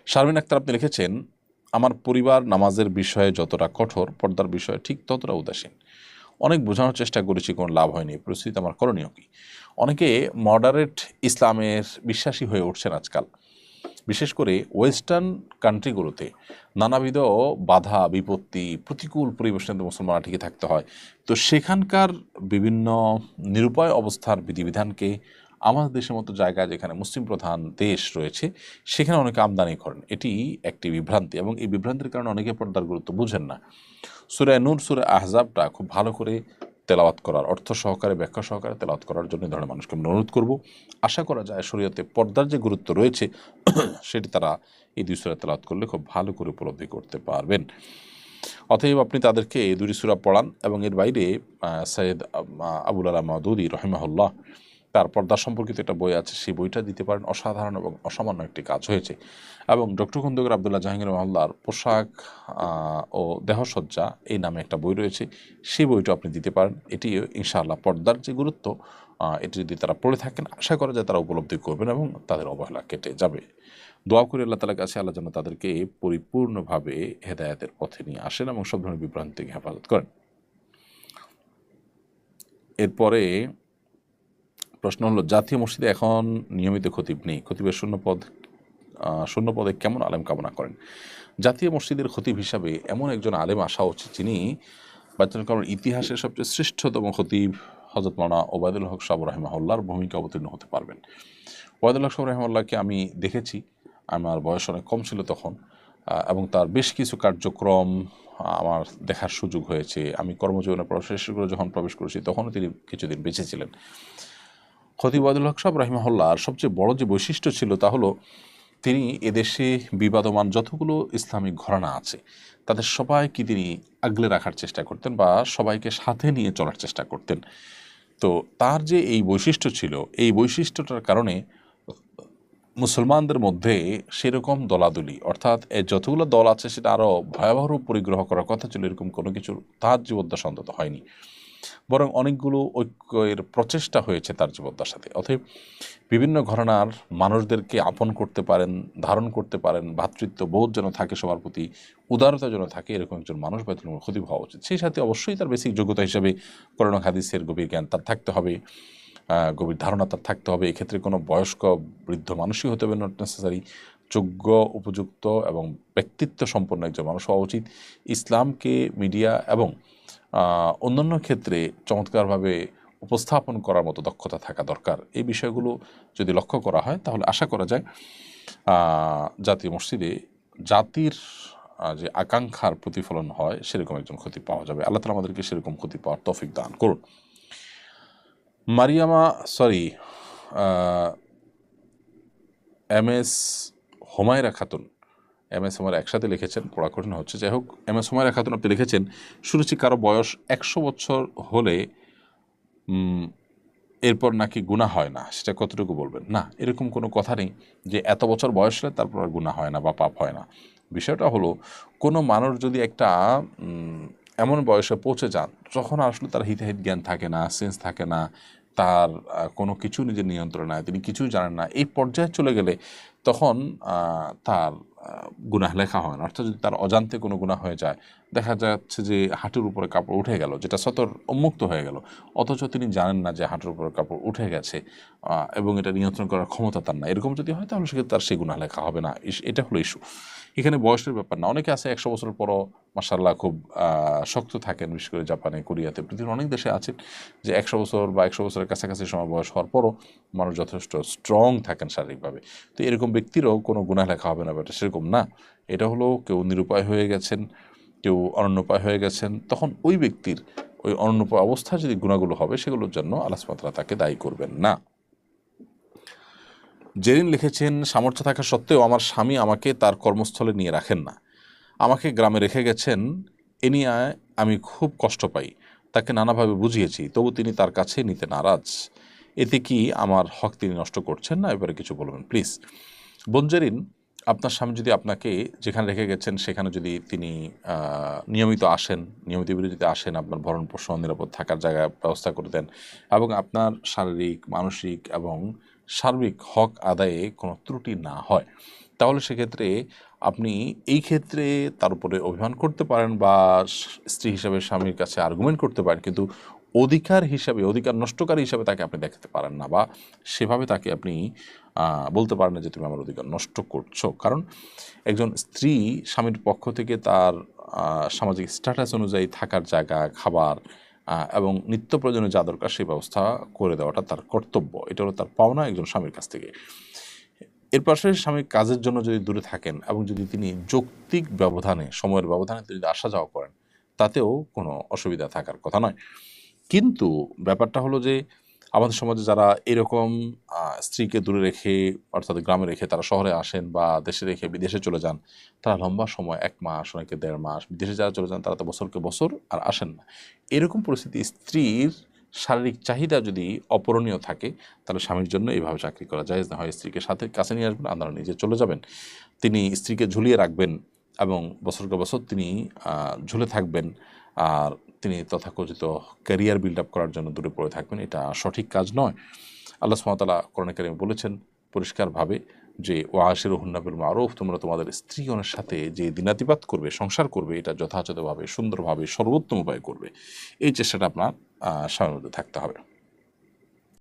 শারমিন আক্তার আপনি লিখেছেন, আমার পরিবার নামাজের বিষয়ে যতটা কঠোর, পর্দার বিষয়ে ঠিক ততটা উদাসীন। অনেক বোঝানোর চেষ্টা করেছি, কোনো লাভ হয়নি। পরিস্থিতি আমার করণীয় কী? অনেকে মডারেট ইসলামের বিশ্বাসী হয়ে উঠছেন আজকাল, বিশেষ করে ওয়েস্টার্ন কান্ট্রিগুলোতে নানাবিধ বাধা বিপত্তি, প্রতিকূল পরিবেশে মুসলমানরা টিকে থাকতে হয়। তো সেখানকার বিভিন্ন নিরুপায় অবস্থার বিধিবিধানকে আমাদের দেশের মতো জায়গায়, যেখানে মুসলিম প্রধান দেশ রয়েছে, সেখানে অনেকে আমদানি করেন। এটি একটি বিভ্রান্তি, এবং এই বিভ্রান্তির কারণে অনেকে পর্দার গুরুত্ব বুঝেন না। সূরা নূর, সূরা আহজাবটা খুব ভালো করে তেলাওয়াত করার, অর্থ সহকারে, ব্যাখ্যা সহকারে তেলাওয়াত করার জন্য এই ধরনের মানুষকে আমি অনুরোধ করব। আশা করা যায় শরীয়তে পর্দার যে গুরুত্ব রয়েছে সেটি তারা এই দুই সূরা তেলাওয়াত করলে খুব ভালো করে উপলব্ধি করতে পারবেন। অতএব আপনি তাদেরকে এই দুটি সূরা পড়ান, এবং এর বাইরে সৈয়দ আবুল আলা মাওদুদী রহিমাহুল্লাহ, তার পর্দা সম্পর্কিত একটা বই আছে, সেই বইটা দিতে পারেন। অসাধারণ এবং অসামান্য একটি কাজ হয়েছে। এবং ডক্টর খন্দকার আবদুল্লাহ জাহাঙ্গীর রহমাল্লাহর পোশাক ও দেহসজ্জা এই নামে একটা বই রয়েছে, সেই বইটা আপনি দিতে পারেন। এটি ইনশাআল্লাহ পর্দার যে গুরুত্ব, এটি যদি তারা পড়ে থাকেন, আশা করা যায় তারা উপলব্ধি করবেন এবং তাদের অবহেলা কেটে যাবে। দোয়া করি আল্লাহ তাআলার কাছে, আল্লাহ যেন তাদেরকে পরিপূর্ণভাবে হেদায়েতের পথে নিয়ে আসেন এবং সব ধরনের বিভ্রান্তি থেকে হেফাজত করেন। এরপরে প্রশ্ন হলো, জাতীয় মসজিদে এখন নিয়মিত খতিব নেই, খতিবের শূন্য পদে কেমন আলেম কামনা করেন? জাতীয় মসজিদের খতিব হিসাবে এমন একজন আলেম আসা উচিত, যিনি বাচ্চার কারণ ইতিহাসের সবচেয়ে শ্রেষ্ঠতম খতিব হযরত মাওলানা ওবায়দুল হক সাহেব রাহিমাহুল্লাহর ভূমিকা অবতীর্ণ হতে পারবেন। ওবায়দুল হক সাহেব রাহিমাহুল্লাহকে আমি দেখেছি, আমার বয়স অনেক কম ছিল তখন, এবং তার বেশ কিছু কার্যক্রম আমার দেখার সুযোগ হয়েছে। আমি কর্মজীবনে শেষ করে যখন প্রবেশ করেছি, তখনও তিনি কিছুদিন বেঁচে ছিলেন। খতিব ওবায়দুল হক সাহেব রাহিমাহুল্লাহর সবচেয়ে বড় যে বৈশিষ্ট্য ছিল, তা হলো তিনি এদেশে বিবাদমান যতগুলো ইসলামিক ঘরানা আছে, তাদের সবাইকে তিনি আগলে রাখার চেষ্টা করতেন, বা সবাইকে সাথে নিয়ে চলার চেষ্টা করতেন। তো তার যে এই বৈশিষ্ট্য ছিল, এই বৈশিষ্ট্যটার কারণে মুসলমানদের মধ্যে সেরকম দলাদলি, অর্থাৎ যতগুলো দল আছে সেটা আরও ভয়াবহ পরিগ্রহ করার কথা ছিল, এরকম কোনো কিছু তার জীবদ্দশা অন্তত হয়নি। বরং অনেকগুলো ঐক্যের প্রচেষ্টা হয়েছে তার জীবদ্দশাতে। অতএব বিভিন্ন ঘরানার মানুষদেরকে আপন করতে পারেন, ধারণ করতে পারেন, ভ্রাতৃত্ব বোধ যেন থাকে সবার প্রতি, উদারতা যেন থাকে, এরকম একজন মানুষ বায়তুল মুল খতিব হওয়া উচিত। সেই সাথে অবশ্যই তার বেসিক যোগ্যতা হিসাবে কোরআন হাদিসের গভীর জ্ঞান তার থাকতে হবে, গভীর ধারণা তার থাকতে হবে। এক্ষেত্রে কোনো বয়স্ক বৃদ্ধ মানুষই হতে হবে নট নেসেসারি, যোগ্য, উপযুক্ত এবং ব্যক্তিত্ব সম্পন্ন একজন মানুষ হওয়া উচিত। ইসলামকে মিডিয়া এবং অন্যান্য ক্ষেত্রে চমৎকারভাবে উপস্থাপন করার মতো দক্ষতা থাকা দরকার। এই বিষয়গুলো যদি লক্ষ্য করা হয়, তাহলে আশা করা যায় জাতীয় মসজিদে জাতির যে আকাঙ্ক্ষার প্রতিফলন হয়, সেরকম একজন খতিব পাওয়া যাবে। আল্লাহ তাআলা আমাদেরকে সেরকম খতিব পাওয়ার তৌফিক দান করুন। M S Humayra Khatun, M S Humayra একসাথে লিখেছেন, পড়া কঠিন হচ্ছে। যাই হোক, এম এস হুমায়রা খাতুন আপনি লিখেছেন, শুনেছি কারো বয়স 100 বছর হলে এরপর নাকি গুনাহ হয় না, সেটা কতটুকু বলবেন? না, এরকম কোনো কথা নেই যে এত বছর বয়স হলে তারপর আর গুনাহ হয় না বা পাপ হয় না। বিষয়টা হলো, কোনো মানুষ যদি একটা এমন বয়সে পৌঁছে যান যখন আসলে তার হিতাহিত জ্ঞান থাকে না, সেন্স থাকে না, তার কোনো কিছু নিজের নিয়ন্ত্রণ নাই, তিনি কিছুই জানেন না, এই পর্যায়ে চলে গেলে তখন তার গুনাহ লেখা হয় না। অর্থাৎ যদি তার অজান্তে কোনো গুনাহ হয়ে যায়, দেখা যাচ্ছে যে হাঁটুর উপরে কাপড় উঠে গেল, যেটা সতর উন্মুক্ত হয়ে গেল, অথচ তিনি জানেন না যে হাঁটুর উপরে কাপড় উঠে গেছে, এবং এটা নিয়ন্ত্রণ করার ক্ষমতা তার না, এরকম যদি হয়, তাহলে সেক্ষেত্রে তার সেই গুনাহ লেখা হবে না। এটা হলো ইস্যু। এখানে বয়সের ব্যাপার না। অনেকে আছে 100 বছর পরও মাশাআল্লাহ খুব শক্ত থাকেন, বিশেষ করে জাপানে, কোরিয়াতে, পৃথিবীর অনেক দেশে আছেন যে 100 বছর বা 100 বছরের কাছাকাছি সময় বয়স হওয়ার পরও মানুষ যথেষ্ট স্ট্রং থাকেন শারীরিকভাবে। তো এরকম ব্যক্তিরও কোনো গুনাহ লেখা হবে না, এটা সেরকম না। এটা হলো কেউ নিরুপায় হয়ে গেছেন, কেউ অনন্যোপায় হয়ে গেছেন, তখন ওই ব্যক্তির ওই অনন্যোপায় অবস্থায় যদি গুণাগুলো হবে, সেগুলোর জন্য আল্লাহ সুবহানাহু ওয়া তাআলা তাকে দায়ী করবেন না। জেরিন লিখেছেন, সামর্থ্য থাকা সত্ত্বেও আমার স্বামী আমাকে তার কর্মস্থলে নিয়ে রাখেন না, আমাকে গ্রামে রেখে গেছেন। এ নিয়ে আমি খুব কষ্ট পাই। তাকে নানাভাবে বুঝিয়েছি, তবু তিনি তার কাছে নিতে নারাজ। এতে কি আমার হক তিনি নষ্ট করছেন না? এবারে কিছু বলবেন প্লিজ। বঞ্জেরিন, আপনার স্বামী যদি আপনাকে যেখানে রেখে গেছেন সেখানে যদি তিনি নিয়মিত আসেন, নিয়মিত বিরতিতে আসেন, আপনার ভরণ পোষণ, নিরাপদ থাকার জায়গা ব্যবস্থা করে দেন, এবং আপনার শারীরিক, মানসিক এবং সার্বিক হক আদায়ে কোনো ত্রুটি না হয়, তাহলে সেক্ষেত্রে আপনি এই ক্ষেত্রে তার উপরে অভিমান করতে পারেন বা স্ত্রী হিসাবে স্বামীর কাছে আর্গুমেন্ট করতে পারেন, কিন্তু অধিকার হিসাবে, অধিকার নষ্টকারী হিসাবে তাকে আপনি দেখাতে পারেন না, বা সেভাবে তাকে আপনি বলতে পারেন না যে তুমি আমার অধিকার নষ্ট করছো। কারণ একজন স্ত্রী স্বামীর পক্ষ থেকে তার সামাজিক স্ট্যাটাস অনুযায়ী থাকার জায়গা, খাবার এবং নিত্য প্রয়োজনীয় যা দরকার সেই ব্যবস্থা করে দেওয়াটা তার কর্তব্য। এটা হলো তার পাওনা একজন স্বামীর কাছ থেকে। এর পাশাপাশি স্বামী কাজের জন্য যদি দূরে থাকেন এবং যদি তিনি যৌক্তিক ব্যবধানে, সময়ের ব্যবধানে যদি আসা যাওয়া করেন, তাতেও কোনো অসুবিধা থাকার কথা নয়। কিন্তু ব্যাপারটা হলো যে আমাদের সমাজে যারা এরকম স্ত্রীকে দূরে রেখে, অর্থাৎ গ্রামে রেখে তারা শহরে আসেন বা দেশে রেখে বিদেশে চলে যান, তারা লম্বা সময় 1 মাস, অনেকে 1.5 মাস, বিদেশে যারা চলে যান তারা তো বছরকে বছর আর আসেন না। এরকম পরিস্থিতি স্ত্রীর শারীরিক চাহিদা যদি অপূরণীয় থাকে, তাহলে স্বামীর জন্য এইভাবে চাকরি করা জায়েজ না হয়। স্ত্রীকে সাথে কাছে নিয়ে আসবেন, আপনারা নিজে চলে যাবেন, তিনি স্ত্রীকে ঝুলিয়ে রাখবেন এবং বছরকে বছর তিনি ঝুলে থাকবেন, আর তিনি তথাকথিত ক্যারিয়ার বিল্ড আপ করার জন্য দূরে পড়ে থাকবেন। এটা সঠিক কাজ নয়। আল্লাহ সুবহানাহু ওয়া তাআলা কোরআনে কারিমে বলেছেন পরিষ্কারভাবে যে ওয়াশিরুহুন্না বিল মারুফ, তোমরা তোমাদের স্ত্রীগণের সাথে যে দিনাতিপাত করবে, সংসার করবে, এটা যথাযথভাবে, সুন্দরভাবে, সর্বোত্তম উপায়ে করবে। এই চেষ্টাটা আপনার স্বামীর মধ্যে থাকতে হবে।